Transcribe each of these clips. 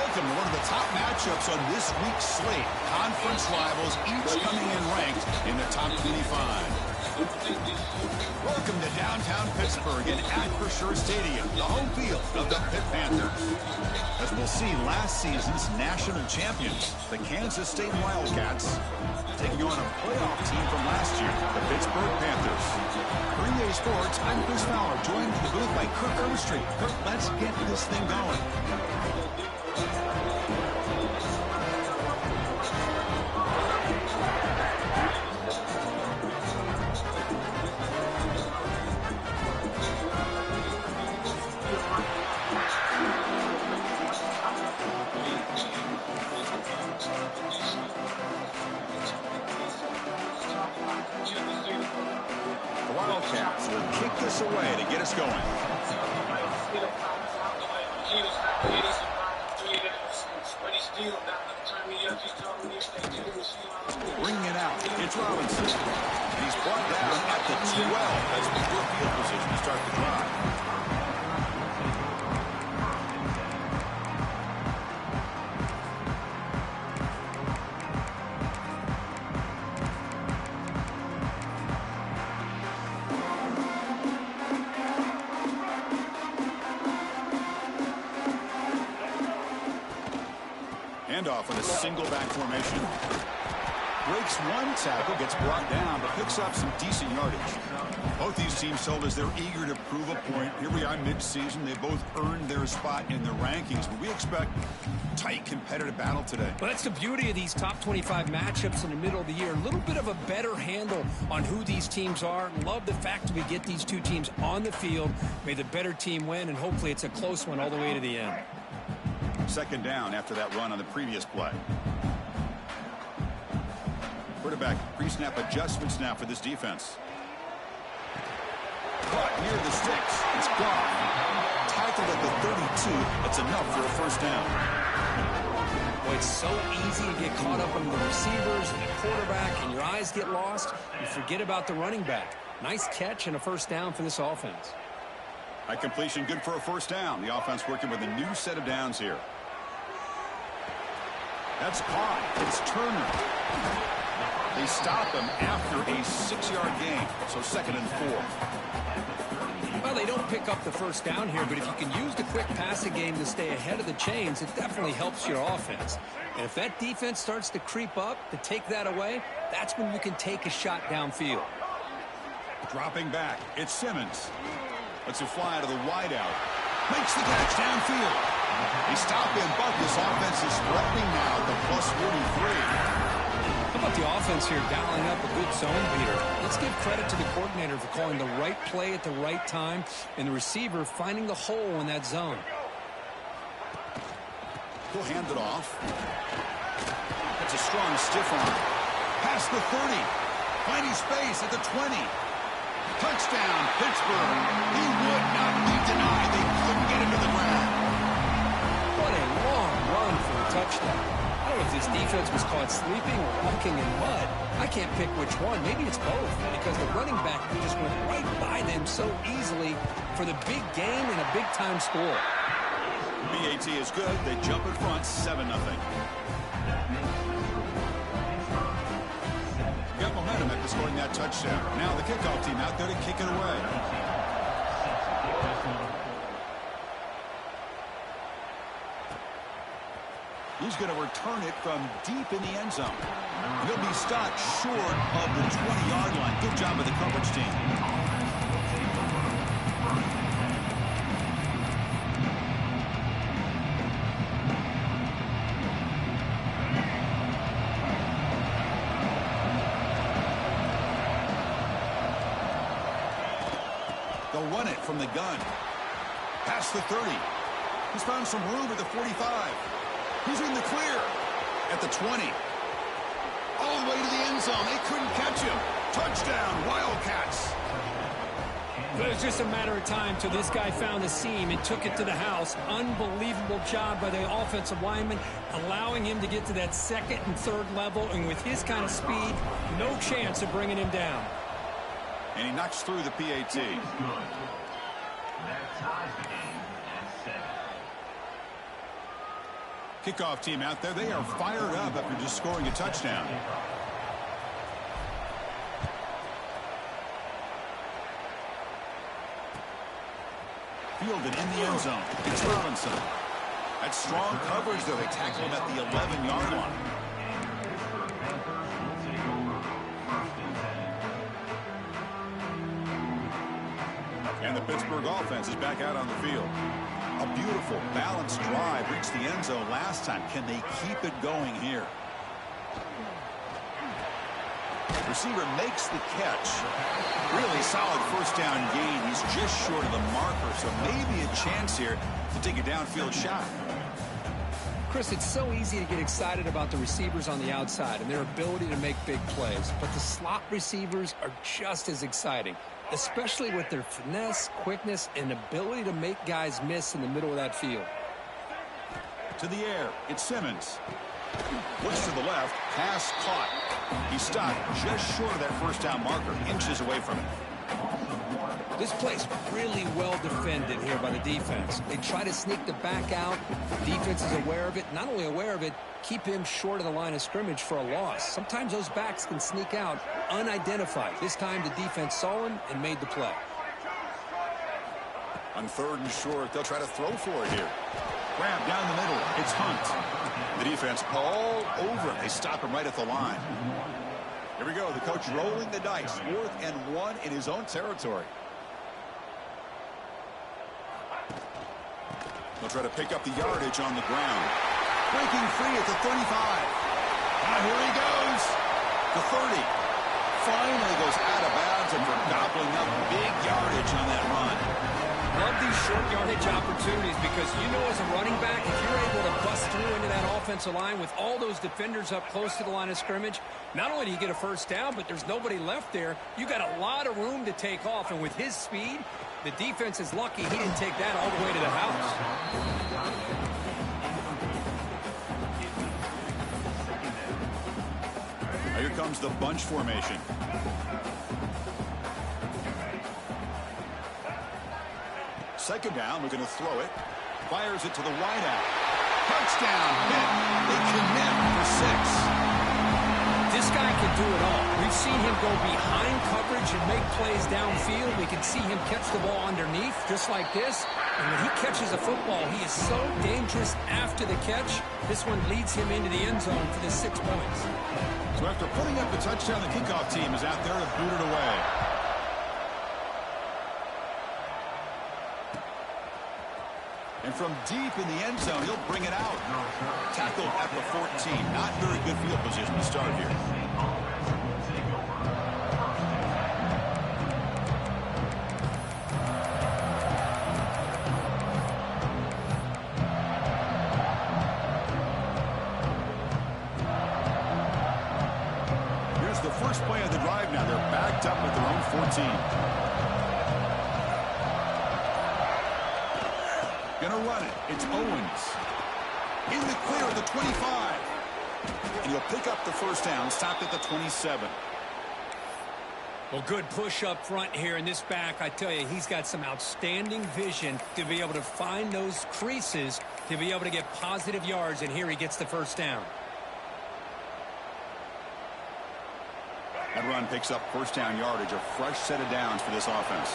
Welcome to one of the top matchups on this week's slate. Conference rivals, each coming in ranked in the top 25. Welcome to downtown Pittsburgh and Acrisure Stadium, the home field of the Pitt Panthers. As we'll see, last season's national champions, the Kansas State Wildcats, taking on a playoff team from last year, the Pittsburgh Panthers. For EA Sports, I'm Chris Fowler, joined in the booth by Kirk Overstreet. Kirk, let's get this thing going. Wildcats will kick this away to get us going. Bringing it out, it's Robinson. He's brought down at the 12 as we go field position to start the drive. Handoff in a single back formation. Breaks one tackle, gets brought down, but picks up some decent yardage. Both these teams told us they're eager to prove a point. Here we are mid-season. They both earned their spot in the rankings, but we expect tight competitive battle today. Well, that's the beauty of these top 25 matchups in the middle of the year. A little bit of a better handle on who these teams are. Love the fact that we get these two teams on the field. May the better team win, and hopefully it's a close one all the way to the end. Second down after that run on the previous play. Quarterback pre-snap adjustments now for this defense. Caught near the sticks. It's gone. Tackled at the 32. That's enough for a first down. Boy, it's so easy to get caught up on the receivers and the quarterback, and your eyes get lost. You forget about the running back. Nice catch and a first down for this offense. High completion, good for a first down. The offense working with a new set of downs here. That's caught. It's Turner. They stop him after a 6-yard gain, so 2nd and 4. Well, they don't pick up the first down here, but if you can use the quick passing game to stay ahead of the chains, it definitely helps your offense. And if that defense starts to creep up to take that away, that's when you can take a shot downfield. Dropping back, it's Simmons. Lets it fly out of the wideout. Makes the catch downfield. They stop him, but this offense is threatening now at the plus 43. How about the offense here dialing up a good zone beater? Let's give credit to the coordinator for calling the right play at the right time and the receiver finding the hole in that zone. He'll hand it off. That's a strong stiff arm. Past the 30. Finding space at the 20. Touchdown, Pittsburgh. He would not be denied. They couldn't get him to the ground. What a long run for a touchdown. I don't know if this defense was caught sleeping or walking in mud. I can't pick which one. Maybe it's both, because the running back just went right by them so easily for the big gain and a big-time score. BAT is good. They jump in front, 7-0. Got momentum after scoring that touchdown. Now the kickoff team out there to kick it away. He's going to return it from deep in the end zone. He'll be stopped short of the 20-yard line. Good job of the coverage team. They'll run it from the gun. Past the 30. He's found some room at the 45. He's in the clear at the 20. All the way to the end zone. They couldn't catch him. Touchdown, Wildcats. It was just a matter of time till this guy found the seam and took it to the house. Unbelievable job by the offensive lineman, allowing him to get to that 2nd and 3rd level. And with his kind of speed, no chance of bringing him down. And he knocks through the PAT. Kickoff team out there, they are fired up after just scoring a touchdown. Fielded in the end zone. It's Robinson. That's strong coverage, though. They tackle him at the 11-yard line. And the Pittsburgh offense is back out on the field. A beautiful, balanced drive reached the end zone last time. Can they keep it going here? Receiver makes the catch. Really solid first down gain. He's just short of the marker, so maybe a chance here to take a downfield shot. Chris, it's so easy to get excited about the receivers on the outside and their ability to make big plays, but the slot receivers are just as exciting, especially with their finesse, quickness, and ability to make guys miss in the middle of that field. To the air, it's Simmons. Looks to the left, pass caught. He stopped just short of that first down marker, inches away from it. This play's really well defended here by the defense. They try to sneak the back out. The defense is aware of it. Not only aware of it, keep him short of the line of scrimmage for a loss. Sometimes those backs can sneak out unidentified. This time the defense saw him and made the play. On 3rd and short, they'll try to throw for it here. Grab down the middle. It's Hunt. The defense all over him. They stop him right at the line. Here we go. The coach rolling the dice. 4th and 1 in his own territory. They'll try to pick up the yardage on the ground. Breaking free at the 35. Now here he goes. The 30. Finally goes out of bounds and for gobbling up big yardage on that run. Love these short yardage opportunities because you know as a running back, if you're able to bust through into that offensive line with all those defenders up close to the line of scrimmage, not only do you get a first down, but there's nobody left there. You got a lot of room to take off, and with his speed, the defense is lucky he didn't take that all the way to the house. Now here comes the bunch formation. Second down, we're going to throw it. Fires it to the wideout. Touchdown hit. They connect for 6. This guy can do it all. We've seen him go behind coverage and make plays downfield. We can see him catch the ball underneath just like this. And when he catches a football, he is so dangerous after the catch. This one leads him into the end zone for the 6 points. So after putting up the touchdown, the kickoff team is out there to boot it away. And from deep in the end zone, he'll bring it out. Tackled at the 14. Not very good field position to start here. Here's the first play of the drive now. They're backed up at their own 14. Gonna run it. It's Owens. In the clear at the 25. And he'll pick up the first down, stopped at the 27. Well, good push up front here in this back. I tell you, he's got some outstanding vision to be able to find those creases, to be able to get positive yards, and here he gets the first down. That run picks up first down yardage, a fresh set of downs for this offense.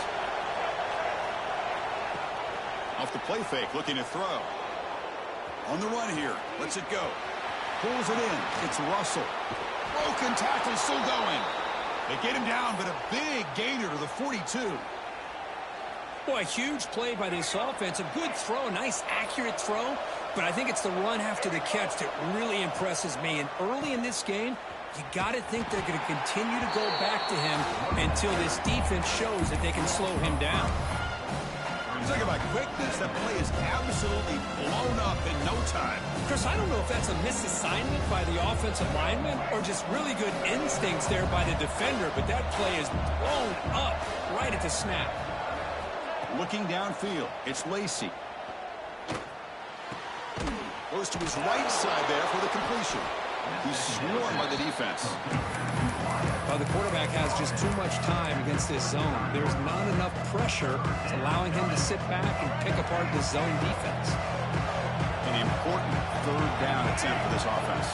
Off the play fake, looking to throw. On the run here, lets it go. Pulls it in, it's Russell. Broken tackle, still going. They get him down, but a big gainer to the 42. Boy, a huge play by this offense. A good throw, a nice accurate throw. But I think it's the run after the catch that really impresses me. And early in this game, you got to think they're going to continue to go back to him until this defense shows that they can slow him down. Talk about quickness. That play is absolutely blown up in no time. Chris, I don't know if that's a misassignment by the offensive lineman or just really good instincts there by the defender, but that play is blown up right at the snap. Looking downfield, it's Lacey. Goes to his right side there for the completion. He's swarmed by the defense. Well, the quarterback has just too much time against this zone. There's not enough pressure allowing him to sit back and pick apart the zone defense. And an important third down attempt for this offense.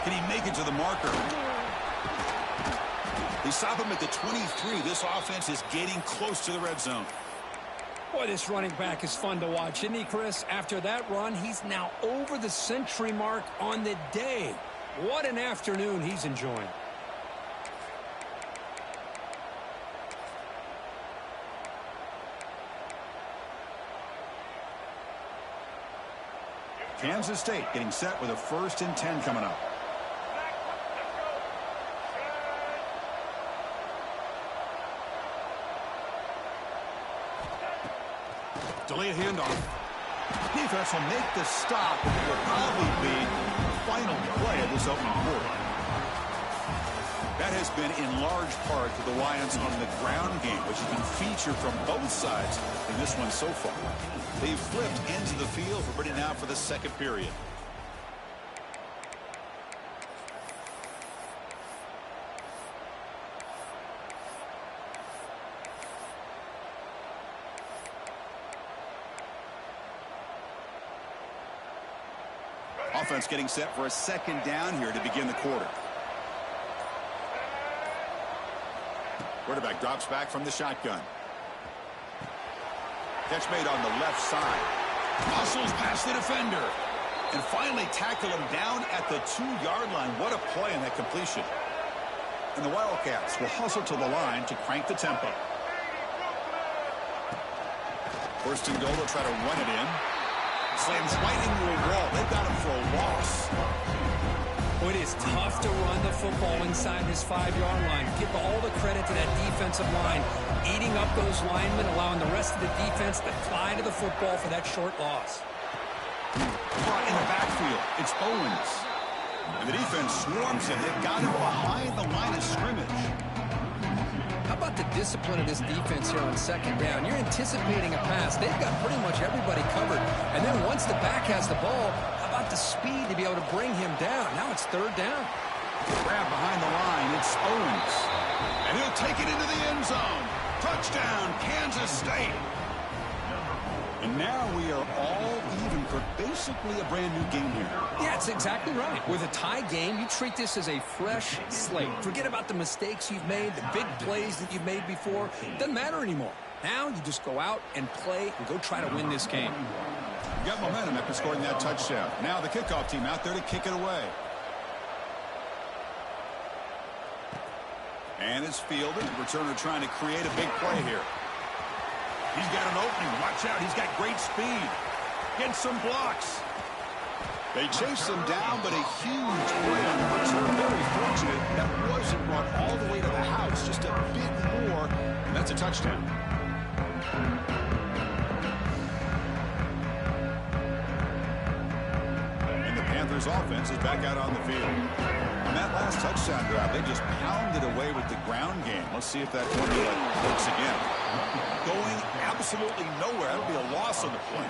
Can he make it to the marker? They stop him at the 23. This offense is getting close to the red zone. Boy, this running back is fun to watch, isn't he, Chris? After that run, he's now over the century mark on the day. What an afternoon he's enjoying. Kansas State getting set with a 1st and 10 coming up. Delayed handoff. Defense will make the stop. It will probably be the final play of this opening quarter. That has been in large part to the reliance on the ground game, which has been featured from both sides in this one so far. They've flipped into the field for ready now for the second period. Offense getting set for a 2nd down here to begin the quarter. Quarterback drops back from the shotgun. Catch made on the left side. Muscles past the defender. And finally tackle him down at the 2-yard line. What a play in that completion. And the Wildcats will hustle to the line to crank the tempo. 1st and goal, they'll try to run it in. Slams right into a wall. They've got him for a loss. Well, it is tough to run the football inside this 5-yard line. Give all the credit to that defensive line. Eating up those linemen, allowing the rest of the defense to fly to the football for that short loss. Brought in the backfield. It's Owens. And the defense swarms him. They've got him behind the line of scrimmage. How about the discipline of this defense here on 2nd down? You're anticipating a pass. They've got pretty much everybody covered. And then once the back has the ball, how about the speed to be able to bring him down? Now it's 3rd down. Grab behind the line. It's Owens. And he'll take it into the end zone. Touchdown, Kansas State. And now we are all even for basically a brand new game here. Yeah, that's exactly right. With a tie game, you treat this as a fresh slate. Forget about the mistakes you've made, the big plays that you've made before. It doesn't matter anymore. Now you just go out and play and go try to win this game. You got momentum after scoring that touchdown. Now the kickoff team out there to kick it away. And it's fielded. Returner trying to create a big play here. He's got an opening. Watch out. He's got great speed. Gets some blocks. They chase him down, but a huge play on the return. Very fortunate that wasn't brought all the way to the house. Just a bit more, and that's a touchdown. And the Panthers offense is back out on the field. On that last touchdown drive, they just pounded away with the ground game. Let's see if that formula works again. Going absolutely nowhere. That'll be a loss on the play.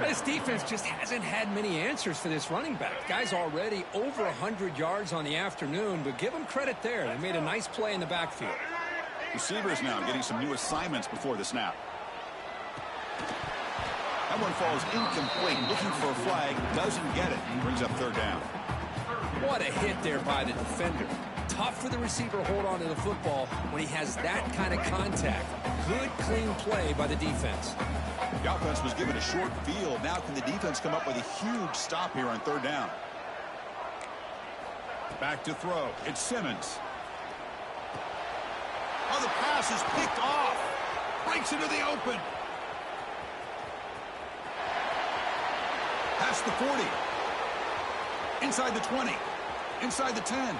This defense just hasn't had many answers for this running back. Guy's already over 100 yards on the afternoon, but give him credit there. They made a nice play in the backfield. Receivers now getting some new assignments before the snap. That one falls incomplete. Looking for a flag. Doesn't get it. Brings up 3rd down. What a hit there by the defender. Tough for the receiver to hold on to the football when he has that kind of contact. Good, clean play by the defense. The offense was given a short field. Now can the defense come up with a huge stop here on 3rd down? Back to throw. It's Simmons. Oh, the pass is picked off. Breaks into the open. Past the 40. Inside the 20. Inside the 10.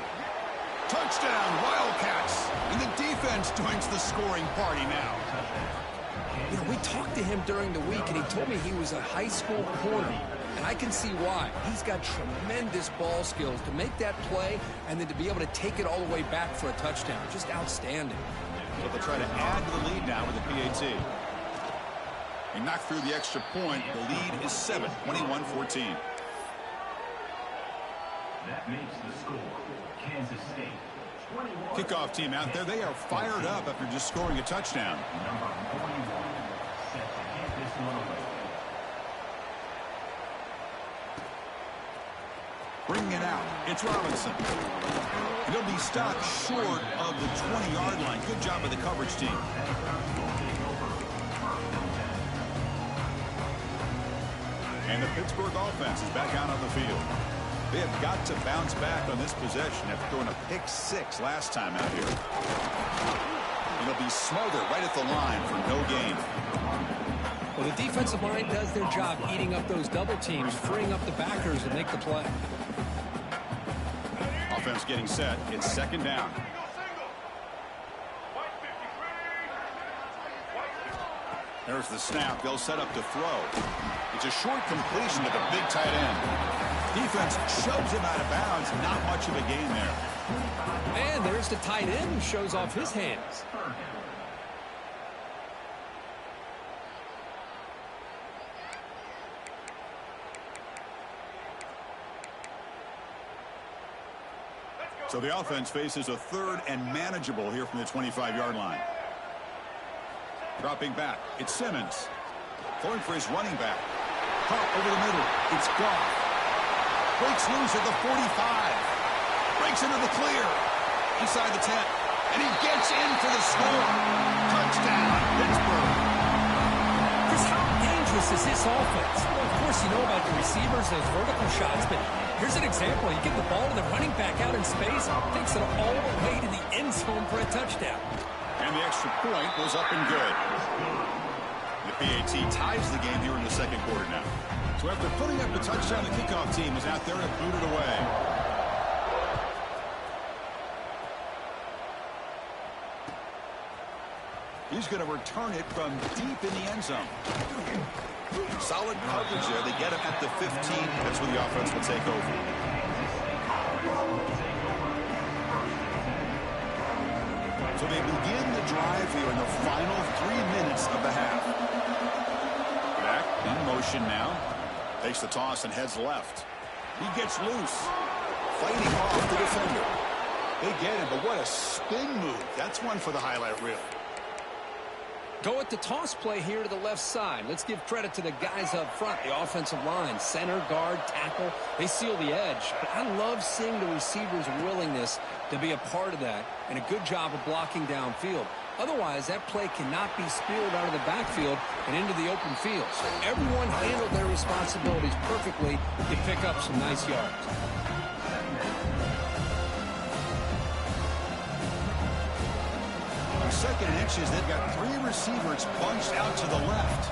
Touchdown, Wildcats. And the defense joins the scoring party now. You know, we talked to him during the week, and he told me he was a high school corner. And I can see why. He's got tremendous ball skills to make that play and then to be able to take it all the way back for a touchdown. Just outstanding. So they'll try to add to the lead now with the PAT. They knock through the extra point. The lead is 7, 21-14. That makes the score Kansas State. Kickoff team out there. They are fired up after just scoring a touchdown. Number 41 set to hit this one away. Bringing it out, it's Robinson. And he'll be stopped short of the 20-yard line. Good job of the coverage team. And the Pittsburgh offense is back out on the field. They have got to bounce back on this possession after throwing a pick-6 last time out here. And they'll be smothered right at the line for no gain. Well, the defensive line does their job eating up those double teams, freeing up the backers to make the play. Offense getting set. It's second down. There's the snap. They'll set up to throw. It's a short completion to the big tight end. Defense shoves him out of bounds. Not much of a gain there. And there's the tight end who shows off his hands. So the offense faces a third and manageable here from the 25-yard line. Dropping back, it's Simmons. Throwing for his running back. Caught over the middle, it's Goff. Breaks loose at the 45. Breaks into the clear. Inside the 10. And he gets in for the score. Touchdown, Pittsburgh. Chris, how dangerous is this offense? Well, of course, you know about the receivers, those vertical shots, but here's an example. You give the ball to the running back out in space, takes it all the way to the end zone for a touchdown. And the extra point goes up and good. The PAT ties the game here in the second quarter now. So after putting up the touchdown, the kickoff team is out there to boot it away. He's going to return it from deep in the end zone. Solid coverage there. They get him at the 15. That's where the offense will take over. So they begin the drive here in the final 3 minutes of the half. Back in motion now. Takes the toss and heads left. He gets loose. Fighting off the defender. They get him, but what a spin move. That's one for the highlight reel. Go at the toss play here to the left side. Let's give credit to the guys up front, the offensive line, center, guard, tackle. They seal the edge. But I love seeing the receiver's willingness to be a part of that and a good job of blocking downfield. Otherwise, that play cannot be spilled out of the backfield and into the open field. So everyone handled their responsibilities perfectly to pick up some nice yards. Second and inches, they've got 3 receivers bunched out to the left.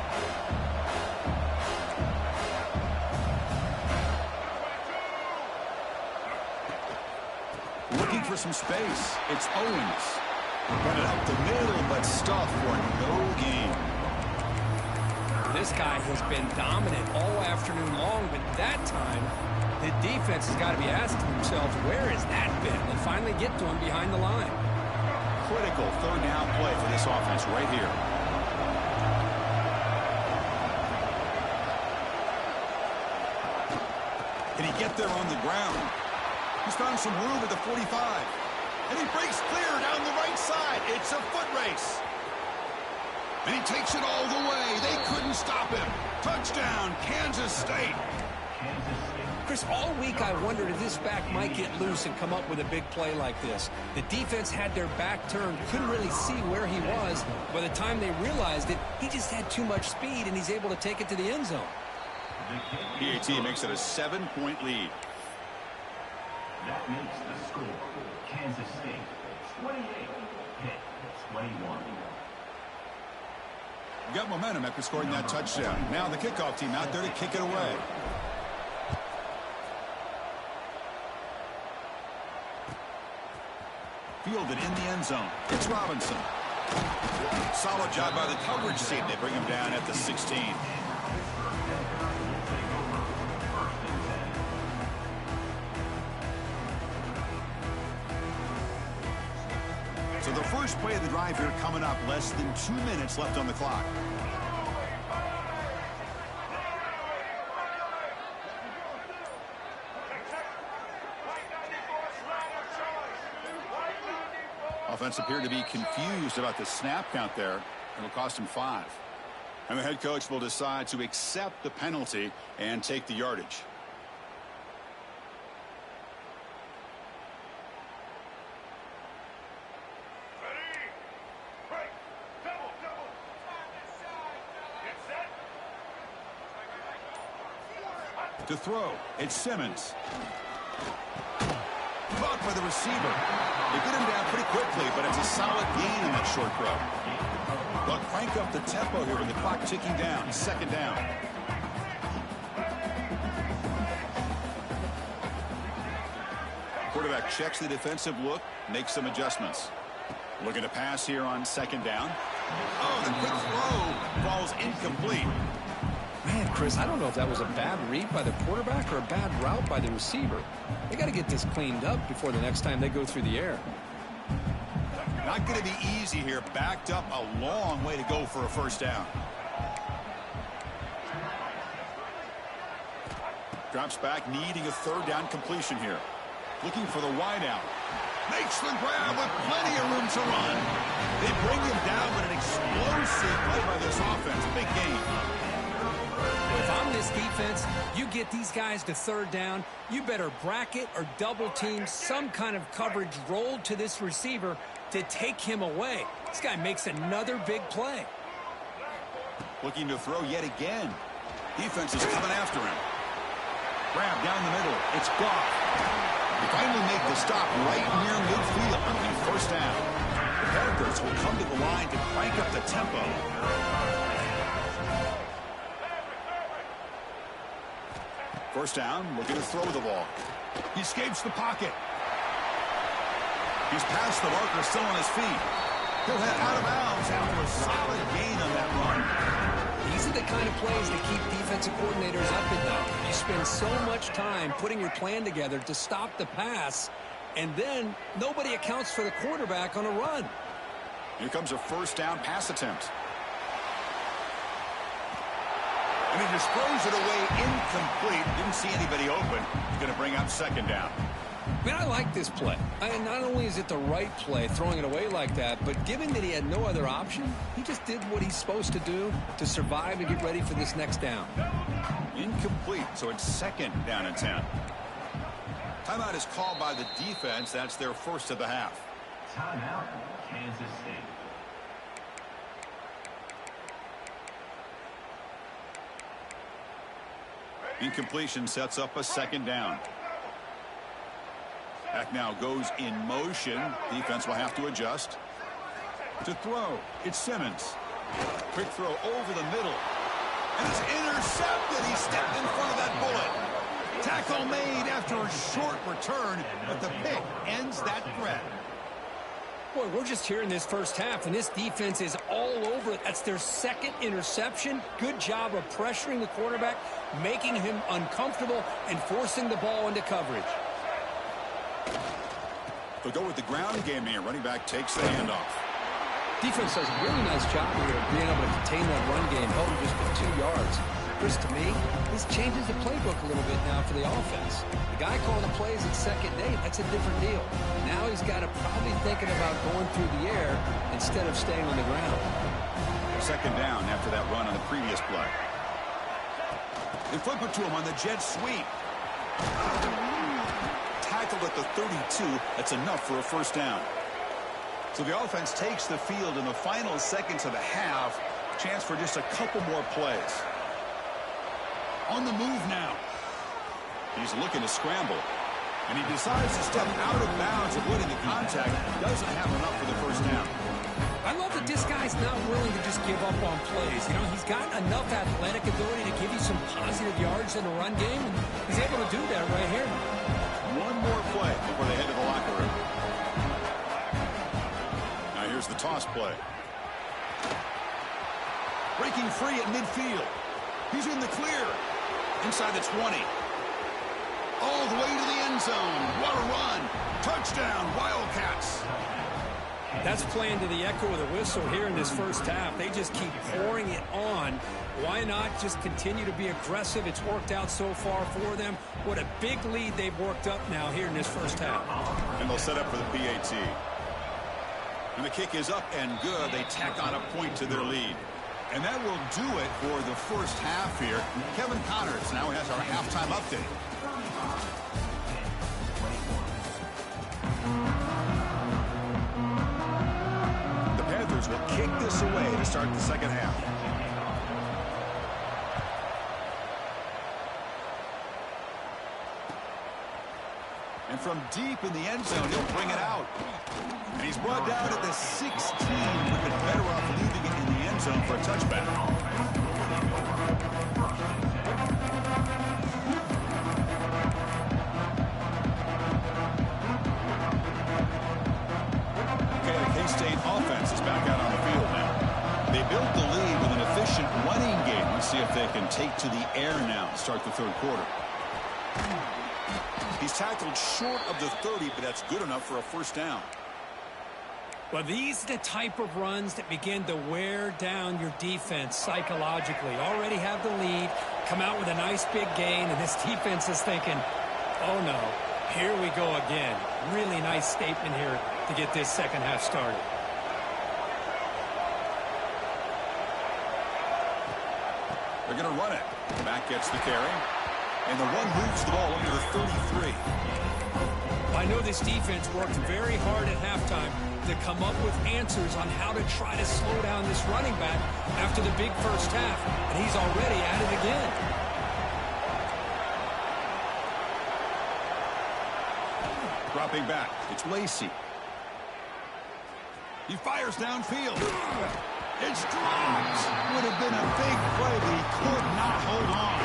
Looking for some space. It's Owens. Running up the middle, but stuffed for no gain. This guy has been dominant all afternoon long, but that time, the defense has got to be asking themselves, where has that been? They finally get to him behind the line. Critical third down play for this offense right here. Can he get there on the ground? He's found some room at the 45. And he breaks clear down the right side. It's a foot race. And he takes it all the way. They couldn't stop him. Touchdown, Kansas State. Chris, all week I wondered if this back might get loose and come up with a big play like this. The defense had their back turned, couldn't really see where he was. By the time they realized it, he just had too much speed, and he's able to take it to the end zone. PAT makes it a 7-point lead. That makes the score Kansas State 28, Pitt 21. Got momentum after scoring that touchdown. Now the kickoff team out there to kick it away. Fielded in the end zone. It's Robinson. Solid job by the coverage team. They bring him down at the 16. So the first play of the drive here coming up. Less than 2 minutes left on the clock. Offense appeared to be confused about the snap count there. It'll cost him 5. And the head coach will decide to accept the penalty and take the yardage. To throw, it's Simmons. Caught by the receiver. They get him down pretty quickly, but it's a solid gain on that short throw. They'll crank up the tempo here with the clock ticking down. Second down. Quarterback checks the defensive look, makes some adjustments. Looking to pass here on second down. Oh, the quick throw falls incomplete. Man, Chris, I don't know if that was a bad read by the quarterback or a bad route by the receiver. They got to get this cleaned up before the next time they go through the air. Not going to be easy here. Backed up a long way to go for a first down. Drops back, needing a third down completion here. Looking for the wideout. Makes the grab with plenty of room to run. They bring him down with an explosive play by this offense. Big game. If I'm this defense, you get these guys to third down, you better bracket or double team some kind of coverage rolled to this receiver to take him away. This guy makes another big play. Looking to throw yet again. Defense is coming after him. Grab down the middle. It's Goff. They finally make the stop right near midfield on the first down. The Panthers will come to the line to crank up the tempo. First down, looking to throw the ball. He escapes the pocket. He's past the marker, still on his feet. He'll head out of bounds after a solid gain on that run. These are the kind of plays that keep defensive coordinators up at night. You spend so much time putting your plan together to stop the pass, and then nobody accounts for the quarterback on a run. Here comes a first down pass attempt. And he just throws it away incomplete. Didn't see anybody open. He's going to bring up second down. Man, I like this play. And not only is it the right play, throwing it away like that, but given that he had no other option, he just did what he's supposed to do to survive and get ready for this next down. Incomplete, so it's second down and 10. Timeout is called by the defense. That's their first of the half. Timeout, Kansas State. Incompletion sets up a second down. Back now goes in motion. Defense will have to adjust. To throw, it's Simmons. Quick throw over the middle. And it's intercepted. He stepped in front of that bullet. Tackle made after a short return, but the pick ends that threat. Boy, we're just here in this first half, and this defense is all over it. That's their second interception. Good job of pressuring the quarterback, making him uncomfortable, and forcing the ball into coverage. They'll go with the ground game here. Running back takes the handoff. Defense does a really nice job here of being able to contain that run game, held just for 2 yards. Chris, to me, this changes the playbook a little bit now for the offense. The guy calling the plays at second and 8, that's a different deal. Now he's got to probably thinking about going through the air instead of staying on the ground. Second down after that run on the previous play. They flip it to him on the jet sweep. Tackled at the 32. That's enough for a first down. So the offense takes the field in the final seconds of the half. Chance for just a couple more plays. On the move now. He's looking to scramble. And he decides to step out of bounds, avoiding the contact. Doesn't have enough for the first down. I love that this guy's not willing to just give up on plays. You know, he's got enough athletic ability to give you some positive yards in the run game, and he's able to do that right here. One more play before they head to the locker room. Now here's the toss play. Breaking free at midfield. He's in the clear. Inside the 20. All the way to the end zone. What a run. Touchdown, Wildcats. That's playing to the echo of the whistle here in this first half. They just keep pouring it on. Why not just continue to be aggressive? It's worked out so far for them. What a big lead they've worked up now here in this first half. And they'll set up for the PAT. And the kick is up and good. They tack on a point to their lead. And that will do it for the first half here. Kevin Connors now has our halftime update. The Panthers will kick this away to start the second half. And from deep in the end zone, he'll bring it out. And he's brought down at the 16. We've been better off leaving it in the end zone for a touchback. Okay, the K-State offense is back out on the field now. They built the lead with an efficient running game. Let's see if they can take to the air now to start the third quarter. He's tackled short of the 30, but that's good enough for a first down. Well, these are the type of runs that begin to wear down your defense psychologically. Already have the lead, come out with a nice big gain, and this defense is thinking, oh no, here we go again. Really nice statement here to get this second half started. They're going to run it. Back gets the carry. And the one moves the ball under the 33. I know this defense worked very hard at halftime to come up with answers on how to try to slow down this running back after the big first half. And he's already at it again. Dropping back. It's Lacey. He fires downfield. It's dropped. Would have been a big play, but he could not hold on.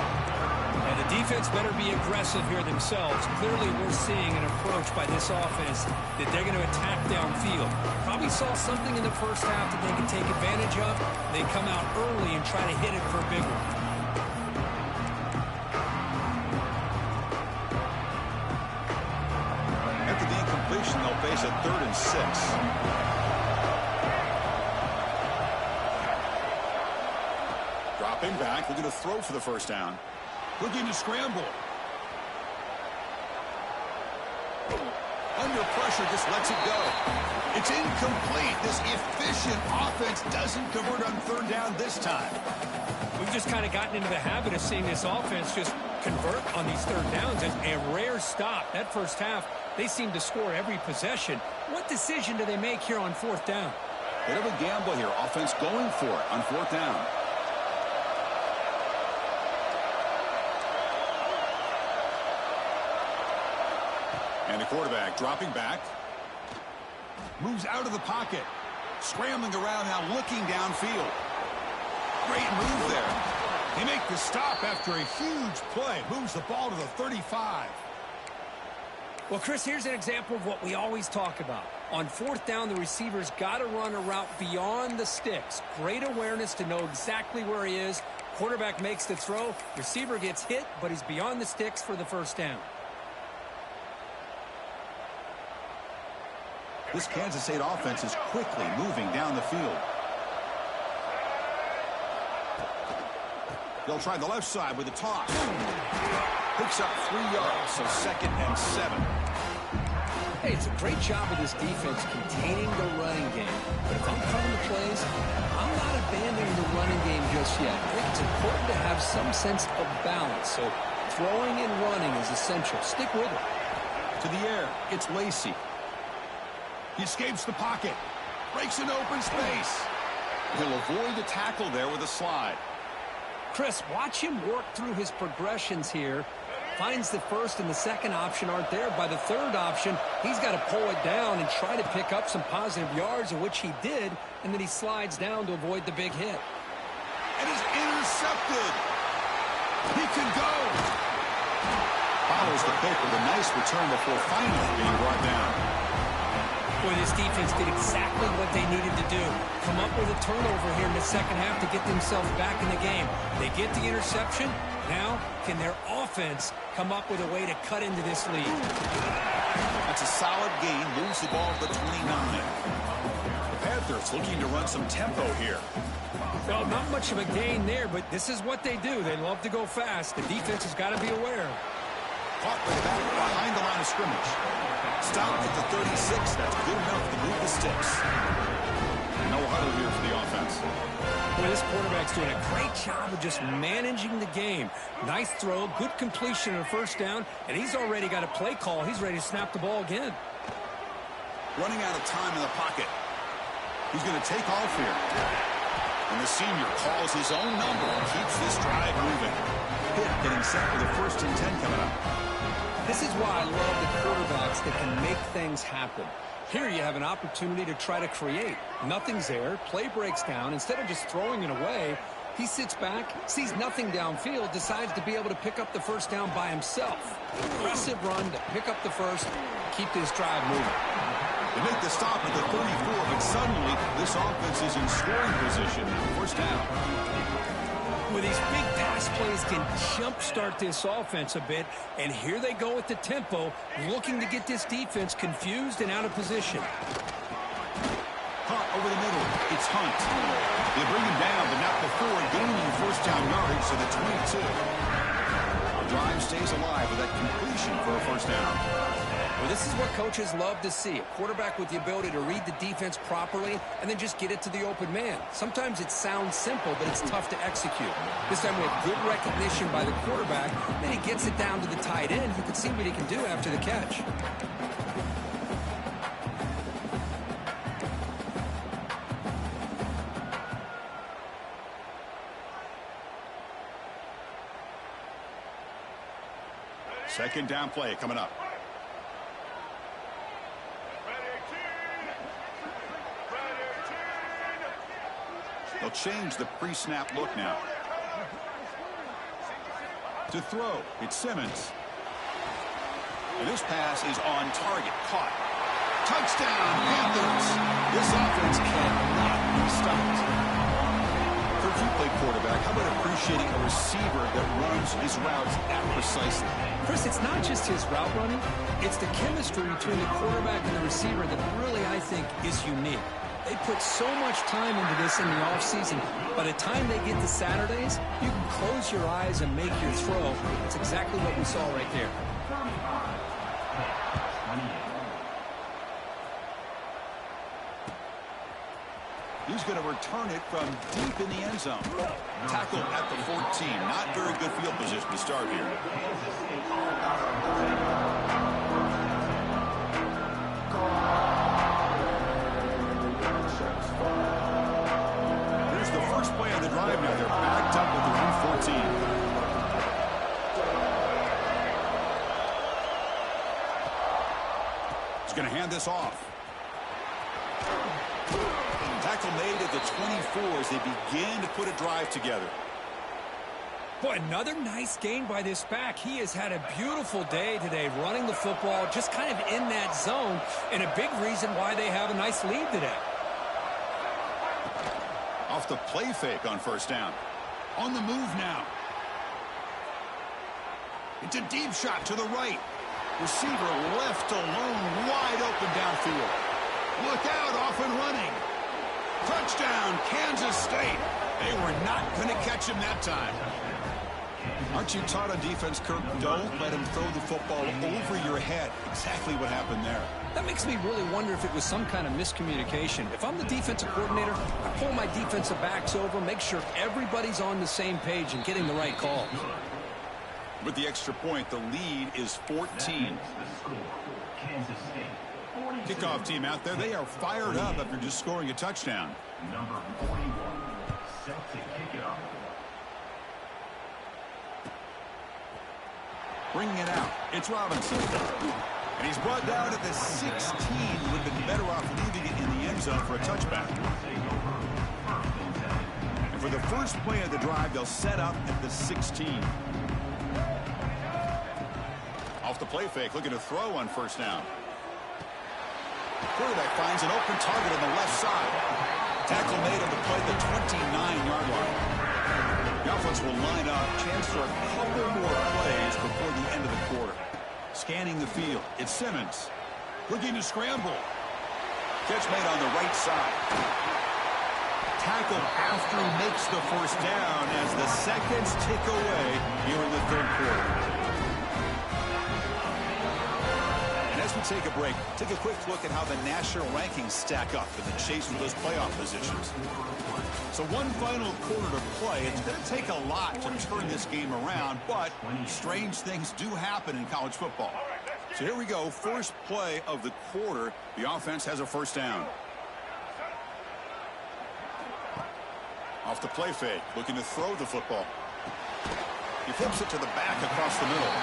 And the defense better be aggressive here themselves. Clearly, we're seeing an approach by this offense that they're going to attack downfield. Probably saw something in the first half that they can take advantage of. They come out early and try to hit it for a big one. After the incompletion, they'll face a 3rd and 6. Dropping back, looking to throw for the first down. Looking to scramble. Under pressure, just lets it go. It's incomplete. This efficient offense doesn't convert on 3rd down this time. We've just kind of gotten into the habit of seeing this offense just convert on these 3rd downs. And a rare stop. That first half, they seem to score every possession. What decision do they make here on 4th down? Bit of a gamble here. Offense going for it on 4th down. And the quarterback dropping back. Moves out of the pocket. Scrambling around now, looking downfield. Great move there. They make the stop after a huge play. Moves the ball to the 35. Well, Chris, here's an example of what we always talk about. On 4th down, the receiver's got to run a route beyond the sticks. Great awareness to know exactly where he is. Quarterback makes the throw. Receiver gets hit, but he's beyond the sticks for the first down. This Kansas State offense is quickly moving down the field. They'll try the left side with a toss. Picks up 3 yards, so 2nd and 7. Hey, it's a great job of this defense containing the running game. But if I'm calling the plays, I'm not abandoning the running game just yet. I think it's important to have some sense of balance. So throwing and running is essential. Stick with it. To the air, it's Lacey. He escapes the pocket. Breaks an open space. He'll avoid the tackle there with a slide. Chris, watch him work through his progressions here. Finds the first and the second option aren't there. By the 3rd option, he's got to pull it down and try to pick up some positive yards, of which he did, and then he slides down to avoid the big hit. And is intercepted. He can go. Follows the pick with a nice return before finally being brought down. Boy, this defense did exactly what they needed to do. Come up with a turnover here in the second half to get themselves back in the game. They get the interception. Now, can their offense come up with a way to cut into this lead? That's a solid gain. Moves the ball to the 29. The Panthers looking to run some tempo here. Well, not much of a gain there, but this is what they do. They love to go fast. The defense has got to be aware. Caught by the back behind the line of scrimmage. Stopped at the 36. That's good enough to move the sticks. No huddle here for the offense. Boy, this quarterback's doing a great job of just managing the game. Nice throw, good completion on 1st down, and he's already got a play call. He's ready to snap the ball again. Running out of time in the pocket. He's going to take off here. And the senior calls his own number and keeps this drive moving. Pitt getting set for the 1st and 10 coming up. This is why I love the quarterbacks that can make things happen. Here you have an opportunity to try to create. Nothing's there. Play breaks down. Instead of just throwing it away, he sits back, sees nothing downfield, decides to be able to pick up the first down by himself. Impressive run to pick up the first, keep this drive moving. They make the stop at the 34, but suddenly this offense is in scoring position. First down. With these big pass plays can jumpstart this offense a bit, and here they go with the tempo, looking to get this defense confused and out of position. Caught over the middle. It's Hunt. They bring him down, but not before gaining first down yardage to the 22. The drive stays alive with that completion for a first down. Well, this is what coaches love to see. A quarterback with the ability to read the defense properly and then just get it to the open man. Sometimes it sounds simple, but it's tough to execute. This time we have good recognition by the quarterback. Then he gets it down to the tight end. You can see what he can do after the catch. Second down play coming up. They'll change the pre-snap look now. To throw, it's Simmons. And this pass is on target, caught. Touchdown, Panthers! This offense cannot be stopped. If you play quarterback, how about appreciating a receiver that runs his routes that precisely? Chris, it's not just his route running. It's the chemistry between the quarterback and the receiver that really, I think, is unique. They put so much time into this in the offseason. By the time they get to Saturdays, you can close your eyes and make your throw. That's exactly what we saw right there. He's going to return it from deep in the end zone. Tackle at the 14. Not very good field position to start here. Here's the first play of the drive now. They're backed up with their own 14. He's going to hand this off. Tackle made at the 24 as they begin to put a drive together. Boy, another nice gain by this back. He has had a beautiful day today running the football, just kind of in that zone, and a big reason why they have a nice lead today. Off the play fake on first down. On the move now. It's a deep shot to the right. Receiver left alone, wide open downfield. Look out, off and running. Touchdown, Kansas State. They were not going to catch him that time. Aren't you taught on defense, Kirk? Don't let him throw the football over your head. Exactly what happened there. That makes me really wonder if it was some kind of miscommunication. If I'm the defensive coordinator, I pull my defensive backs over, make sure everybody's on the same page and getting the right call. With the extra point, the lead is 14. Kickoff team out there, they are fired up after just scoring a touchdown. Number 41, set to kick it off. Bringing it out, it's Robinson. And he's brought down at the 16. Would have been better off leaving it in the end zone for a touchback. And for the first play of the drive, they'll set up at the 16. Off the play fake, looking to throw on first down. Quarterback finds an open target on the left side. Tackle made on the play at the 29-yard line. The offense will line up. Chance for a couple more plays before the end of the quarter. Scanning the field. It's Simmons. Looking to scramble. Catch made on the right side. Tackle after he makes the first down as the seconds tick away here in the third quarter. As we take a break, take a quick look at how the national rankings stack up in the chase for those playoff positions. So one final quarter to play. It's going to take a lot to turn this game around, but strange things do happen in college football. So here we go. First play of the quarter. The offense has a first down. Off the play fake, looking to throw the football. He flips it to the back across the middle.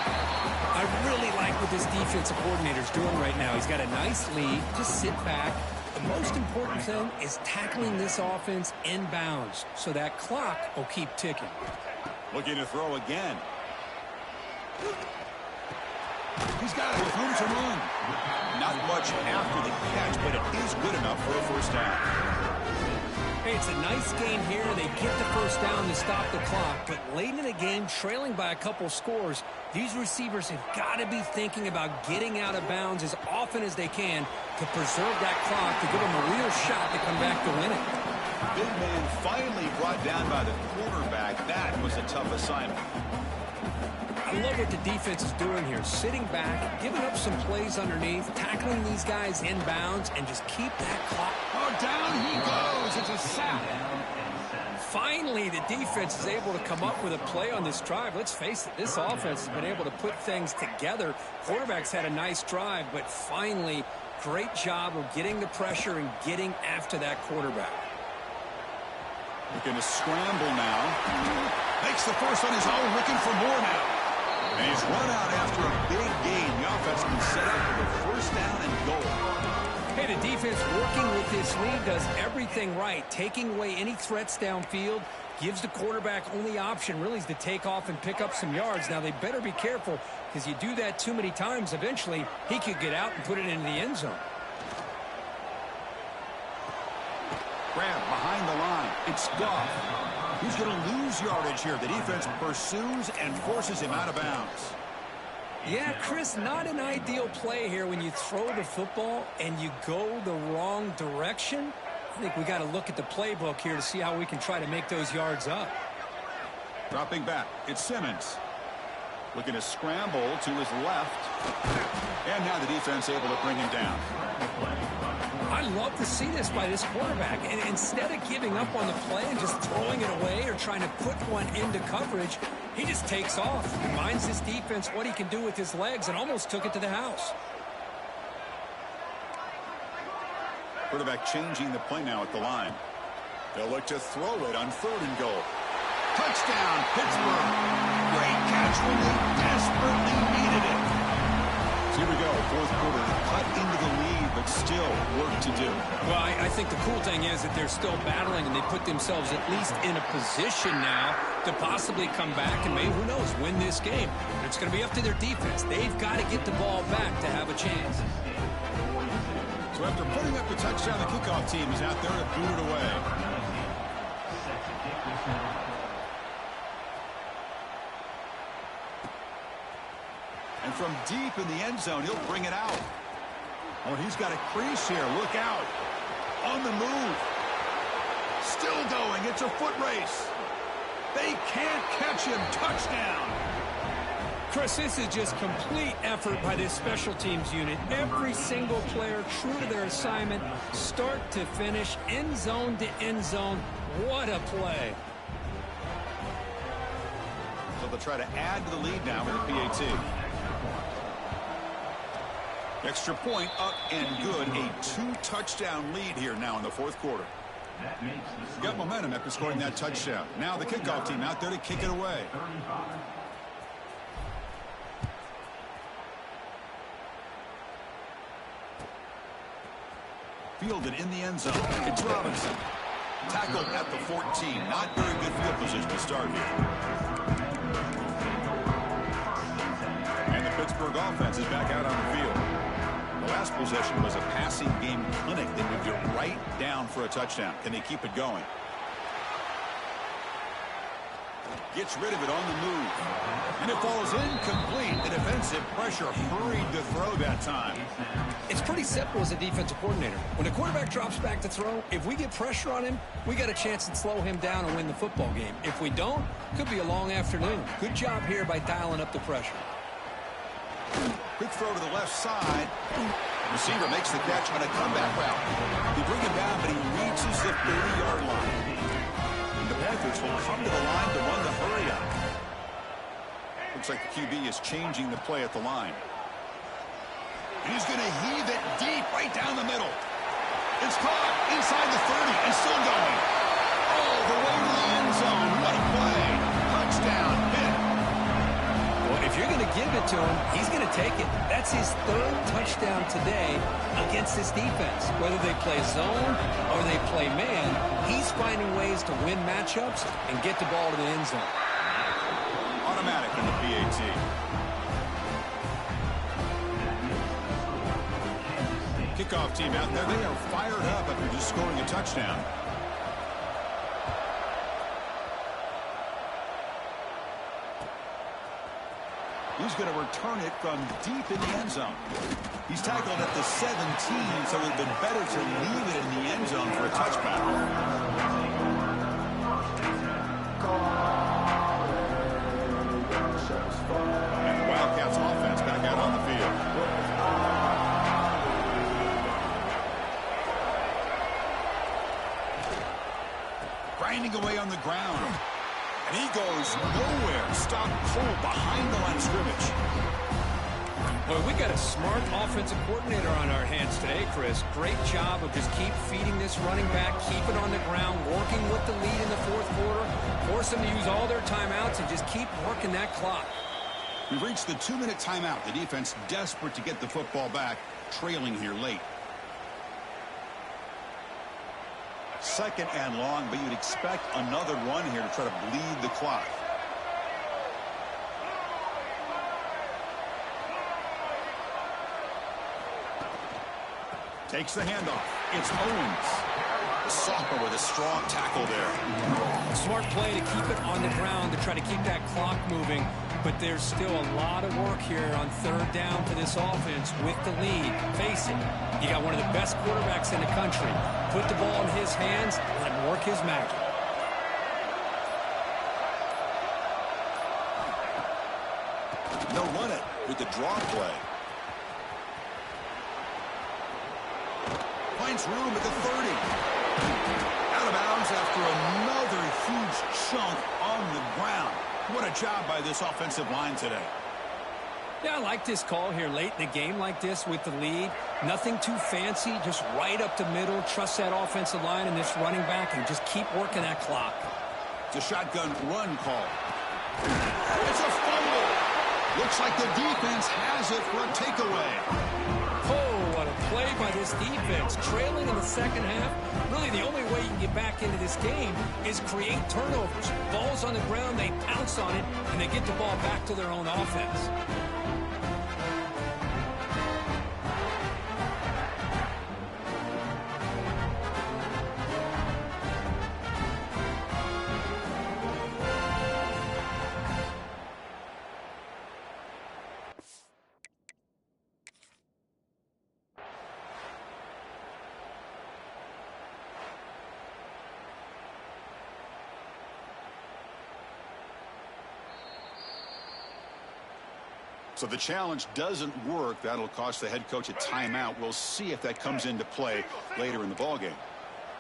I really like what this defensive coordinator is doing right now. He's got a nice lead. Just sit back. The most important thing is tackling this offense inbounds so that clock will keep ticking. Looking to throw again. He's got it with room to run. Not much after the catch, but it is good enough for a first down. Hey, it's a nice game here. They get the first down to stop the clock, but late in the game, trailing by a couple scores, these receivers have got to be thinking about getting out of bounds as often as they can to preserve that clock, to give them a real shot to come back to win it. Big man finally brought down by the quarterback. That was a tough assignment. I love what the defense is doing here. Sitting back, giving up some plays underneath, tackling these guys inbounds, and just keep that clock. Oh, down he goes. It's a sack. Finally, the defense is able to come up with a play on this drive. Let's face it, this offense has been able to put things together. Quarterback's had a nice drive, but finally, great job of getting the pressure and getting after that quarterback. Looking to scramble now. Makes the first on his own, looking for more now. And he's run out after a big gain. The offense can set up with a first down and goal. Hey, the defense working with this lead does everything right. Taking away any threats downfield, gives the quarterback only option really is to take off and pick up some yards. Now, they better be careful because you do that too many times, eventually he could get out and put it into the end zone. Grab behind the line. It's Goff. He's going to lose yardage here. The defense pursues and forces him out of bounds. Yeah, Chris, not an ideal play here when you throw the football and you go the wrong direction. I think we got to look at the playbook here to see how we can try to make those yards up. Dropping back, it's Simmons. Looking to scramble to his left. And now the defense able to bring him down. I love to see this by this quarterback. And instead of giving up on the play and just throwing it away or trying to put one into coverage, he just takes off. Reminds his defense what he can do with his legs and almost took it to the house. Quarterback changing the play now at the line. They'll look to throw it on 3rd and goal. Touchdown, Pittsburgh. Great catch when they desperately needed it. So here we go, 4th quarter, cut into the lead, but still work to do. Well, I think the cool thing is that they're still battling, and they put themselves at least in a position now to possibly come back and maybe, who knows, win this game. But it's going to be up to their defense. They've got to get the ball back to have a chance. So after putting up the touchdown, the kickoff team is out there to boot it away. And from deep in the end zone, he'll bring it out. Oh, he's got a crease here. Look out. On the move. Still going. It's a foot race. They can't catch him. Touchdown. Chris, this is just complete effort by this special teams unit. Every single player true to their assignment, start to finish, end zone to end zone. What a play. So they'll try to add to the lead now with the PAT. Extra point up and good. A 2-touchdown lead here now in the 4th quarter. Got momentum after scoring that touchdown. Now the kickoff team out there to kick it away. Fielded in the end zone. It's Robinson. Tackled at the 14. Not very good field position to start here. And the Pittsburgh offense is back out on the field. The last possession was a passing game clinic. They moved it right down for a touchdown. Can they keep it going? Gets rid of it on the move. And it falls incomplete. The defensive pressure hurried to throw that time. It's pretty simple as a defensive coordinator. When a quarterback drops back to throw, if we get pressure on him, we got a chance to slow him down and win the football game. If we don't, could be a long afternoon. Good job here by dialing up the pressure. Quick throw to the left side. Receiver makes the catch on a comeback route. They bring him down, but he reaches the 30-yard line. And the Panthers will come to the line to run the hurry up. Looks like the QB is changing the play at the line. And he's going to heave it deep right down the middle. It's caught inside the 30 and still going. All the way to the end zone. What a play. Touchdown, Pitt. take it. That's his third touchdown today against this defense. Whether they play zone or they play man, he's finding ways to win matchups and get the ball to the end zone. Automatic in the PAT. Kickoff team out there. They are fired up after just scoring a touchdown. He's going to return it from deep in the end zone. He's tackled at the 17, so it would have been better to leave it in the end zone for a touchback. And the Wildcats offense back out on the field. Grinding away on the ground. And he goes nowhere. Stop cold behind the line of scrimmage. Boy, we got a smart offensive coordinator on our hands today, Chris. Great job of just keep feeding this running back, keep it on the ground, working with the lead in the fourth quarter, force them to use all their timeouts, and just keep working that clock. We've reached the 2-minute timeout. The defense desperate to get the football back, trailing here late. Second and long, but you'd expect another run here to try to bleed the clock. Takes the handoff. It's Owens. The sophomore with a strong tackle there. Smart play to keep it on the ground to try to keep that clock moving. But there's still a lot of work here on third down for this offense with the lead. Face it, you got one of the best quarterbacks in the country. Put the ball in his hands, let him work his magic. They'll run it with the draw play. Finds room at the 30. Out of bounds after another huge chunk on the ground. What a job by this offensive line today. Yeah, I like this call here late in the game like this with the lead. Nothing too fancy, just right up the middle. Trust that offensive line and this running back and just keep working that clock. It's a shotgun run call. It's a fumble. Looks like the defense has it for a takeaway. Oh, what a play by this defense. Trailing in the second half. Really, the only way you can get back into this game is create turnovers. Ball's on the ground, they pounce on it, and they get the ball back to their own offense. So the challenge doesn't work. That'll cost the head coach a timeout. We'll see if that comes into play later in the ballgame.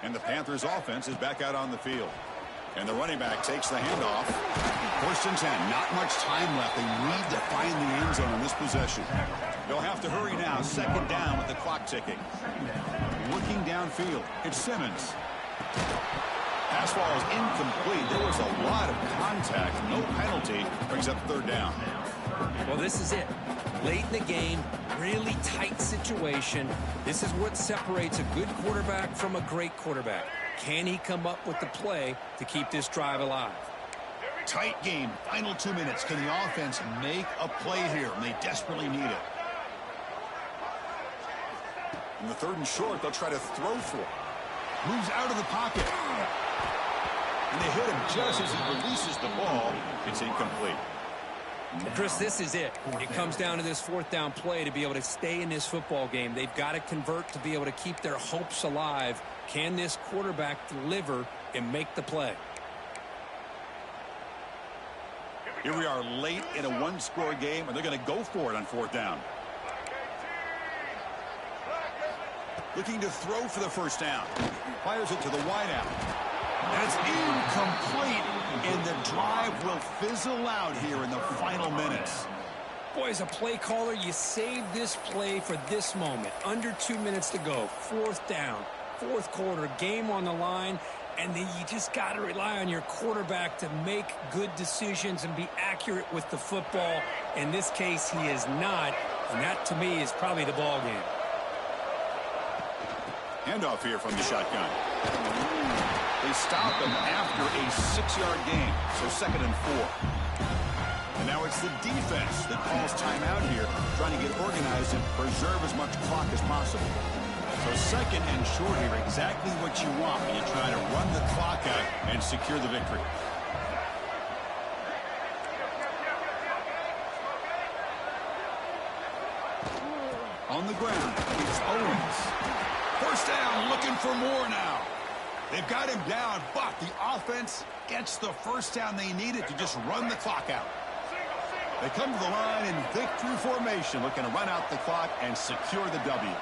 And the Panthers offense is back out on the field. And the running back takes the handoff. First and 10. Not much time left. They need to find the end zone in this possession. They'll have to hurry now. Second down with the clock ticking. Looking downfield. It's Simmons. Pass ball is incomplete. There was a lot of contact. No penalty. Brings up third down. Well, this is it. Late in the game, really tight situation. This is what separates a good quarterback from a great quarterback. Can he come up with the play to keep this drive alive? Tight game. Final 2 minutes. Can the offense make a play here? And they desperately need it. In the third and short, they'll try to throw for it. Moves out of the pocket. And they hit him just as he releases the ball. It's incomplete. Well, Chris, this is it. It comes down to this fourth down play to be able to stay in this football game. They've got to convert to be able to keep their hopes alive. Can this quarterback deliver and make the play? Here we are late in a one-score game, and they're going to go for it on fourth down. Looking to throw for the first down. Fires it to the wideout. And it's incomplete, and the drive will fizzle out here in the final minutes. Boy, as a play caller, you save this play for this moment. Under 2 minutes to go. Fourth down, fourth quarter, game on the line, And then you just got to rely on your quarterback to make good decisions and be accurate with the football. In this case, he is not, and that, to me, is probably the ball game. Handoff here from the shotgun. They stop him after a 6-yard gain, so 2nd and 4. And now it's the defense that calls timeout here, trying to get organized and preserve as much clock as possible. So 2nd and short here, exactly what you want when you try to run the clock out and secure the victory. On the ground, it's Owens. 1st down, looking for more now. They've got him down, but the offense gets the 1st down they needed to just run the clock out. They come to the line in victory formation, looking to run out the clock and secure the W.